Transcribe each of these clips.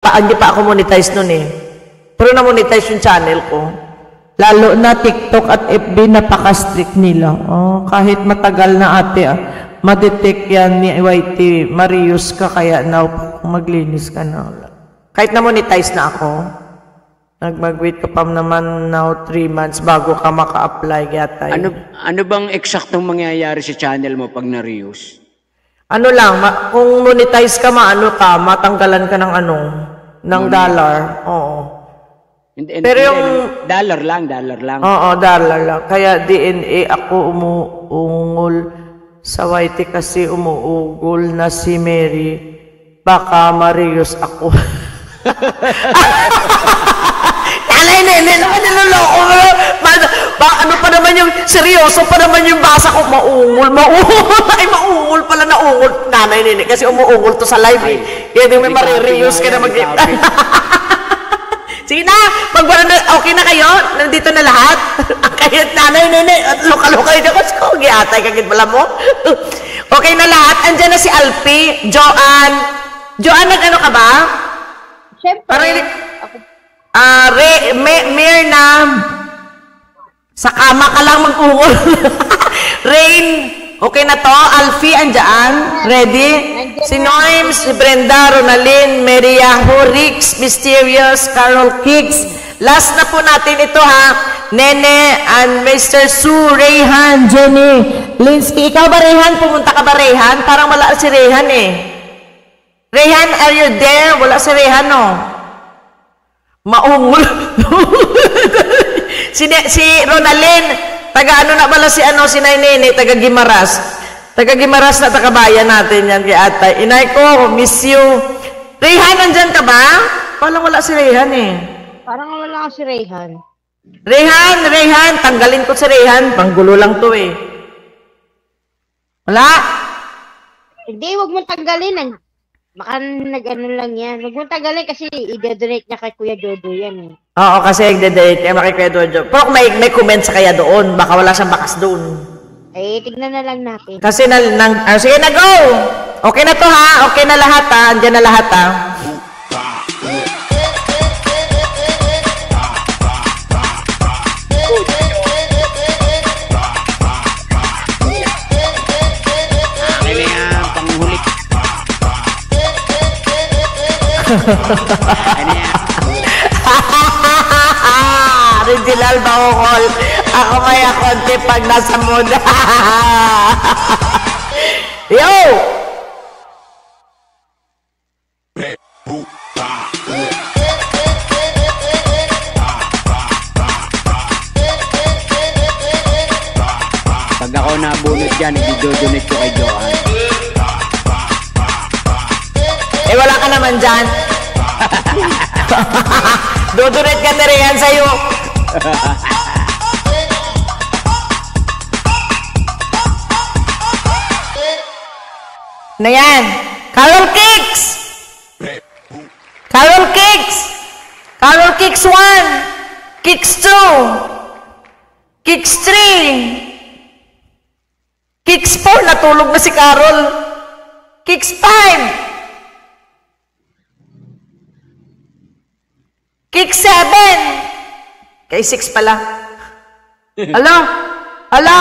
Hindi pa ako monetize nun eh. Pero na-monetize yung channel ko. Lalo na TikTok at FB, napaka-strict nila. Oh, kahit matagal na ate, madetect yan ni YT. Marius ka, kaya now maglinis ka na. Kahit na-monetize na ako, mag-wait ka pa naman now 3 months bago ka maka-apply yata. Ano bang eksaktong mangyayari sa channel mo pag na-reuse? Ano lang, kung monetize ka, matanggalan ka ng ng dollar. Oo. Pero yung dollar lang. Oo, dollar lang. Kaya DNA ako umuungol sa YT kasi umuugol na si Mary. Baka Marius ako. Talay, nene, naman niloloko mo. Ano pa naman yung, seryoso pa naman yung basa ko, maungol. Ay, maungol pala, naungol. Nanay, nene, kasi umuungol to sa live eh. Kaya di may marireuse ka na mag- Sige na, okay na kayo? Nandito na lahat? Ang kayat nanay, nene, at luka-luka yun ako. Sige, atay, kagit pala mo. Okay na lahat. Andiyan na si Alpi, Joanne. Joanne, nag-ano ka ba? Siyempre. Mirna, sa kama ka lang mag-ungol. Rain, okay na to. Alfie, andyan. Ready? Si Noims, si Brenda, Ronalyn, Mariaho, Rix, Mysterious, Carol Kicks. Last na po natin ito ha. Nene and Mr. Sue, Rayhan, Jenny, Linsky. Ikaw ba, Rayhan? Pumunta ka ba, Rayhan? Parang wala si Rayhan eh. Rayhan, are you there? Wala si Rayhan, no? Maungol. si Ronalyn, taga ano na pala si Nene, taga Gimaras. Taga Gimaras na tagabayan natin yan kay Atay. Inay ko, miss you. Rayhan, nandyan ka ba? Parang wala si Rayhan eh. Parang wala si Rayhan. Rayhan, tanggalin ko si Rayhan. Panggulo lang to eh. Wala? Hindi, wag mo tanggalin. Baka nag-ano lang yan. Wag mo tanggalin kasi i-donate niya kay Kuya Jojo yan eh. Oo, kasi i-donate niya kay Kuya Jojo. Pero kung may comment sa kaya doon, baka wala siyang bakas doon. Eh, tignan na lang natin. Kasi sige na, go! Okay na to ha? Okay na lahat ha? Andiyan na lahat ha? Original Baukol. Ako maya konti pag nasa mood. Yo! Pag ako nabunot dyan, i-donate ko kay Joanne. Eh, wala ka naman dyan. Dodonate ka na rin yan sa'yo. Na yan. Carol Kicks! Carol Kicks! Carol Kicks 1! Kicks 2! Kicks 3! Kicks 4! Natulog na si Carol. Kicks 5! Kick 7! Kay 6 pala. Ala!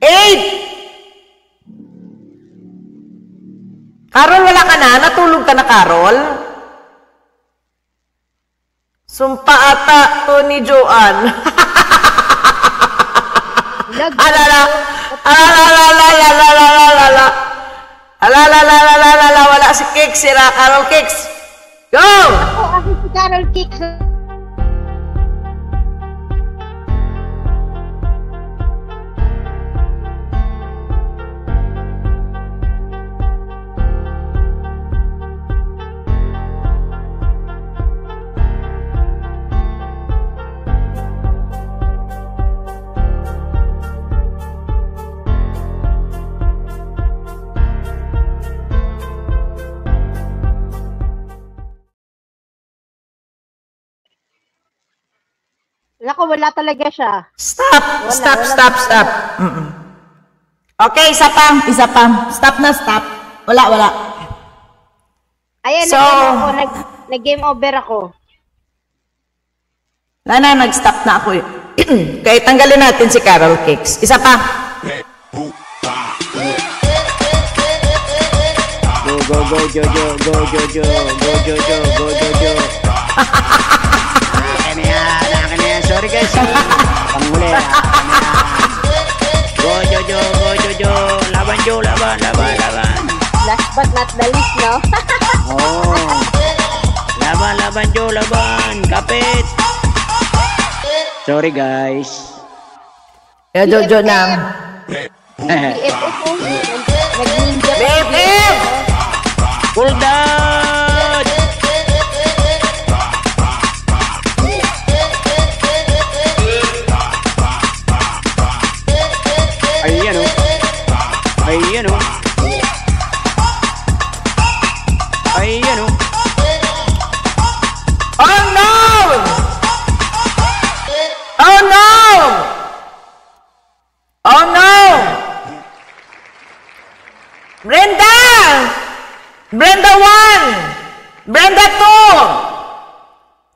8! Carol, wala ka na? Natulog ka na, Carol? Sumpa ata to ni Joanne. Wala si Kicks, sira Carol Kicks. Go! Ako si Carol Kicks. Wala talaga siya. Stop! Okay, isa pa. Stop na, stop. Wala. Ayan, So, nag-game over ako. nag-stop na ako eh. Kaya tanggalin natin si Carol Cakes. Isa pa. Go, Jojo. Go, Jojo. Akin na yan. Sorry guys. Panghuli. Go, Jojo. Laban, Jo. Laban. Last but not the least, no? Oh. Laban, Jo. Laban. Kapit. Sorry guys. Kaya Jojo na. BFF po. Nag-ninja pa. BFF! Hold on! Ayan o. Oh no! Oh no! Oh no! Brenda! Brenda 1! Brenda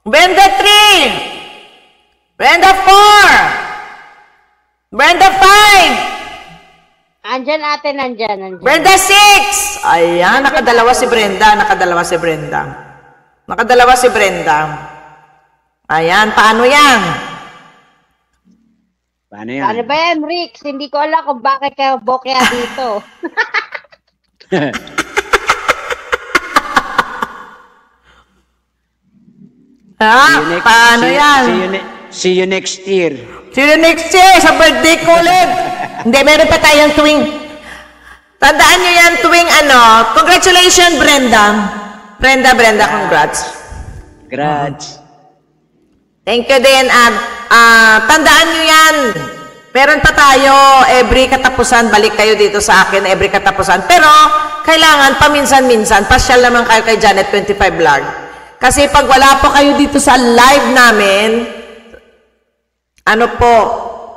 2! Brenda 3! Brenda 4! Brenda 5! Nandyan. Brenda 6! Ayan, nakadalawa si Brenda. Ayan, paano yan? Paano yan? Ano ba yan, Rix? Hindi ko alam kung bakit ka bokya dito. Paano yan? See you next year. See you next year sa birthday ko ulit. Hindi, meron pa tayong tuwing... Tandaan nyo yan, tuwing congratulations, Brenda. Brenda, congrats. Congrats. Thank you din. Tandaan nyo yan. Meron pa tayo, every katapusan, balik kayo dito sa akin, every katapusan. Pero, kailangan paminsan-minsan, pasyal naman kayo kay Janet 25 Vlog. Kasi pag wala po kayo dito sa live namin,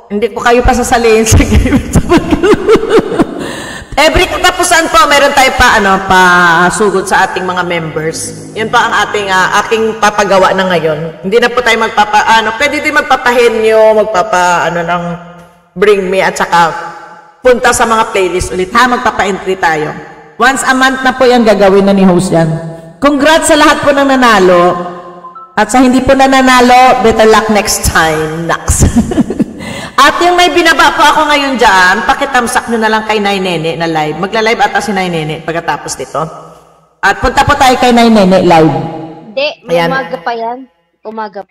hindi ko kayo pasasalihin sa every katapusan po, meron tayo pasugod sa ating mga members. Yun pa ang aking papagawa na ngayon. Hindi na po tayo pwede din magpapahenyo, ng Bring Me, at saka punta sa mga playlist ulit. Magpapa-entry tayo. Once a month na po yung gagawin na ni host yan. Congrats sa lahat po ng nanalo. At sa hindi po na nanalo, better luck next time. Next. At yung may binaba po ako ngayon dyan, pakitamsak nyo na lang kay Nay Nene na live. Magla-live ata si Nay Nene pagkatapos dito. At punta po tayo kay Nay Nene live. Hindi, umaga pa yan. Umaga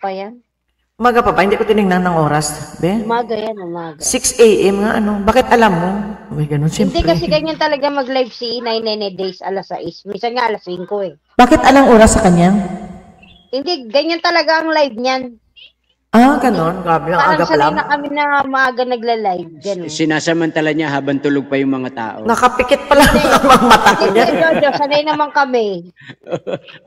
Umaga pa ba? Hindi ko tinignan ng oras. Be? Umaga. 6 a.m. nga Bakit alam mo? May ganun, siyempre. Hindi kasi ganyan talaga mag-live si Nine Days alas 6. Minsan nga alas 5 eh. Bakit anong oras sa kanya? Hindi, ganyan talaga ang live niyan. Ganon. Grabe, ang Parang aga pa sanay lang. na kami na maaga nagla-live. Ganun. Sinasamantala niya habang tulog pa yung mga tao. Nakapikit pa lang ang mga mata ko Hindi, niya. Jojo, sanay naman kami.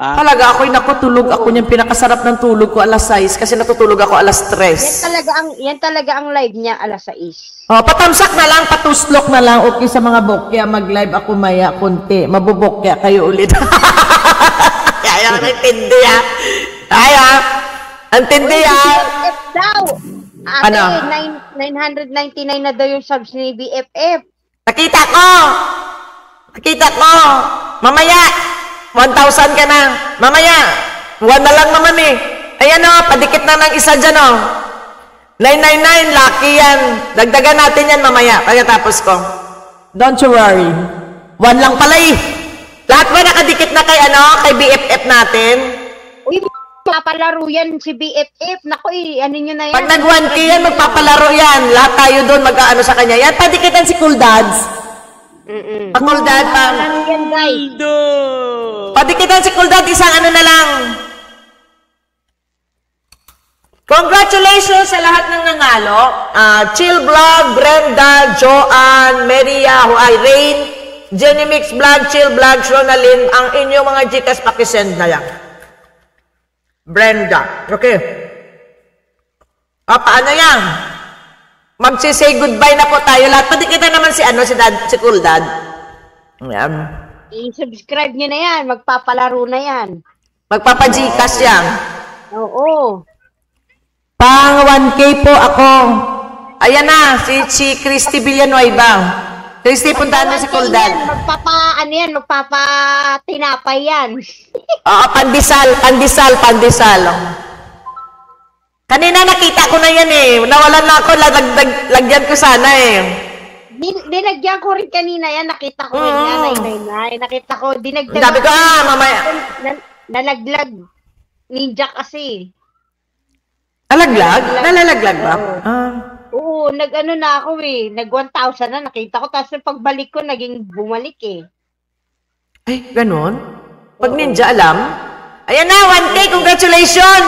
Talaga, ako'y nakutulog. Ako niyang pinakasarap ng tulog ko alas 6 kasi natutulog ako alas 3. Yan talaga ang live niya alas 6. Patamsak na lang, Patuslok na lang. Okay sa mga bokya. Mag-live ako maya konti. Mabubokya kayo ulit. Kaya naintindi Antindi BFF daw! Ate, Ano? 999 na daw yung subs ni BFF. Nakita ko! Mamaya, 1,000 ka na. Mamaya, 1 na lang naman eh. Ayan padikit na ng isa dyan 999, lucky yan. Dagdagan natin yan mamaya, pagkatapos ko. Don't you worry. 1 lang pala eh. Lahat ba nakadikit na kay BFF natin? Uy, papalaro yan si BFF. Naku, ano nyo na yan? Pag nag-1K yan, magpapalaro yan. Lahat tayo doon mag-ano sa kanya. Yan, padikitan si Cool Dads. Cool Dad, Ano yan, guys? padikitan si Cool Dad, isang na lang. Congratulations sa lahat ng nanalo. Chill Vlog, Brenda, Joanne, Maria, Irene, Jenny Mix Vlog, Chill Vlog, Ronalyn, ang inyong mga Gcash pakisend na lang. Brenda. Okay. Paano yan? Magsisay goodbye na po tayo lahat. Pati kita naman si Cool Dad. Ayan. I-subscribe nyo na yan. Magpapalaro na yan. Magpapa-Gcash yan. Oo. Pang 1K po ako. Ayan na, si Christy Villanueva. Christy, puntahan mo si Kuldad. Magpapa-tinapay yan. Oo, pandesal. Kanina nakita ko na yan eh. Nawalan na ako, lagyan ko sana eh. Dinagyan ko rin kanina yan. Nakita ko rin yan. Nakita ko, dinagdag. Sabi ko, mamaya. Nalaglag. Ninja kasi. Nalaglag? Nalalaglag ba? Oo, nag-ano na ako eh. Nag-1,000 na nakita ko. Tapos pagbalik ko, naging bumalik eh. Ay, ganun? Pag ninja alam? Ayan na, 1K, congratulations!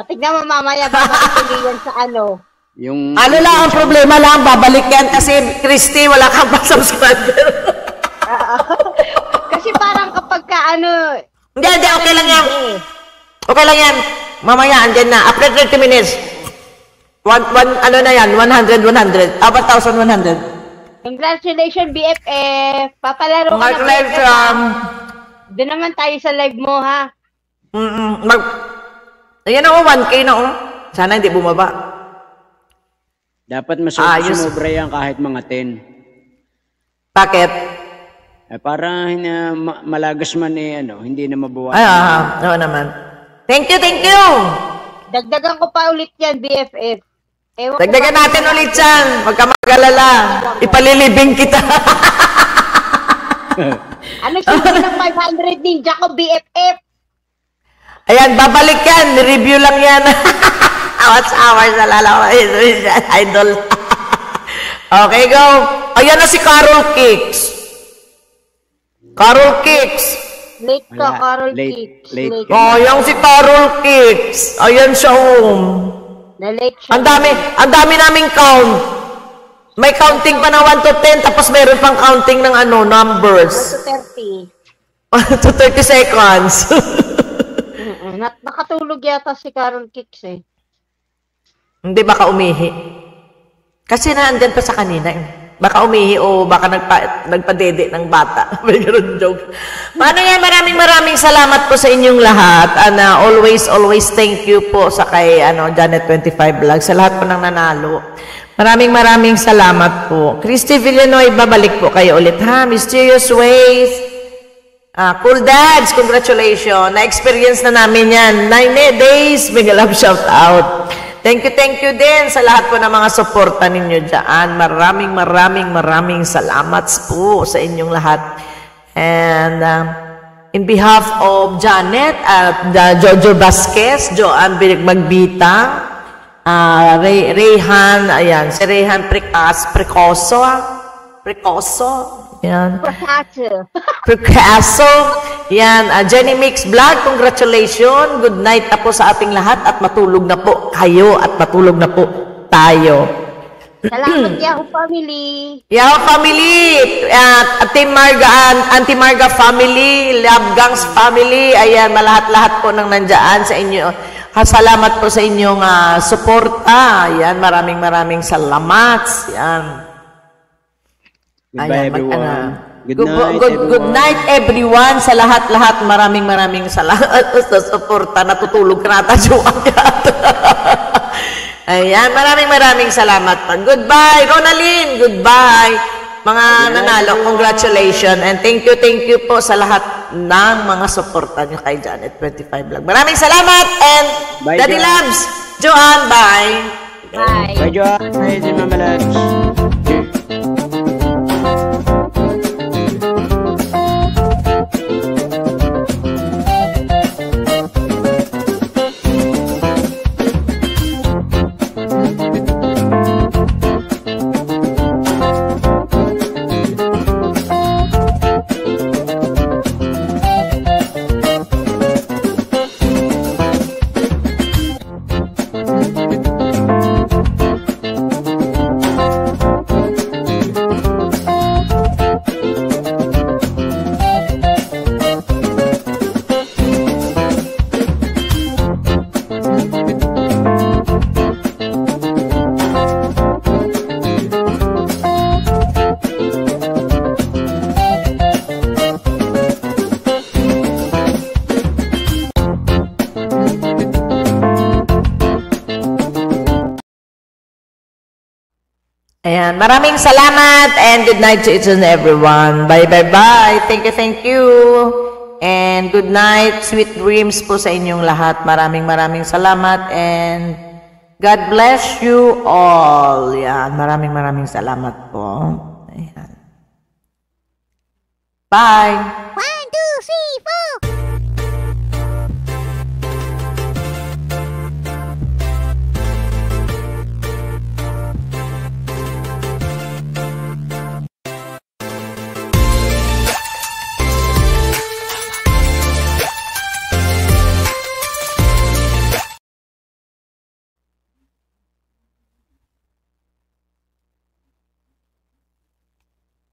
Tignan mo mamaya, babalik yan sa ano. Yung Ano lang, ang problema lang, babalik yan kasi, Christy, wala kang pa-subscriber. Kasi parang kapag ka ano... Hindi, okay lang yan. Okay lang yan. Mamaya, andyan na. After 30 minutes. Ano na yan? 100. 1,100. Congratulations, BFF. Papalaro ka na. Congratulations. Doon naman tayo sa live mo, ha? Ayan ako, 1K na ako. Sana hindi bumaba. dapat sumobra yan kahit mga 10. Bakit? Para malagas man hindi na mabawasan. Ay, oo naman. Thank you. Dagdagan ko pa ulit yan, BFF. Dagdagan natin ulit yan. Huwag ka mag-alala. Ipalilibing kita. Ano sabi ng 500 ninja ko, BFF? Ayan, babalik yan. Review lang yan. What's ours? Idol. Okay, go. Ayan na si Carol Kicks. Late ka, Carol Kicks. Late. Ayan si Carol Kicks. Ayan siya, Na-late siya. Ang dami naming count. May counting pa ng 1 to 10, tapos meron pang counting ng numbers. 1 to 30. 1 to 30 seconds. Nakatulog yata si Carol Kicks eh. Hindi, baka umihi. Kasi naandyan pa sa kanina eh. Baka umihi o baka nagpadede ng bata. May ganun joke. Paano yan? Maraming salamat po sa inyong lahat. And always thank you po sa kay Janet25 Vlog. Sa lahat po ng nanalo. Maraming salamat po. Christy Villanueva, balik po kayo ulit ha. Mysterious Ways. Cool Dads, congratulations. Na-experience na namin yan. 9 days, mega love shout out. Thank you din sa lahat po ng mga suporta ninyo dyan. Maraming salamat po sa inyong lahat. And in behalf of Janet at Jojo Vasquez, Joanne Magbita, Rayhan, ayan, si Rayhan Precoso, yan. Precaso. Yan, Jenny Mix Vlog, congratulations. Good night na po sa ating lahat at matulog na po kayo at matulog na po tayo. Salamat, Yahoo Family. Yahoo Family, Auntie Marga Family, Love Gangs Family, ayan, malahat-lahat po nang nandyan sa inyo. Salamat po sa inyong suporta. Ayan, maraming salamat. Yan. Goodbye, everyone. Good night, everyone. Sa lahat-lahat, maraming salamat sa suporta. Natutulog ka nata, Ayan, maraming salamat. Goodbye, Ronaldin. Goodbye. Mga nanalo, congratulations. And thank you po sa lahat ng mga suporta nyo kay Janet25 Vlog. Maraming salamat. And bye, Daddy Joanne. Labs, Joanne, bye. Bye, Joanne. Bye, Mama Labs. Ayan. Maraming salamat and good night to each and everyone. Bye, bye, bye. Thank you. And good night. Sweet dreams po sa inyong lahat. Maraming salamat and God bless you all. Yan. Maraming salamat po. Ayan. Bye.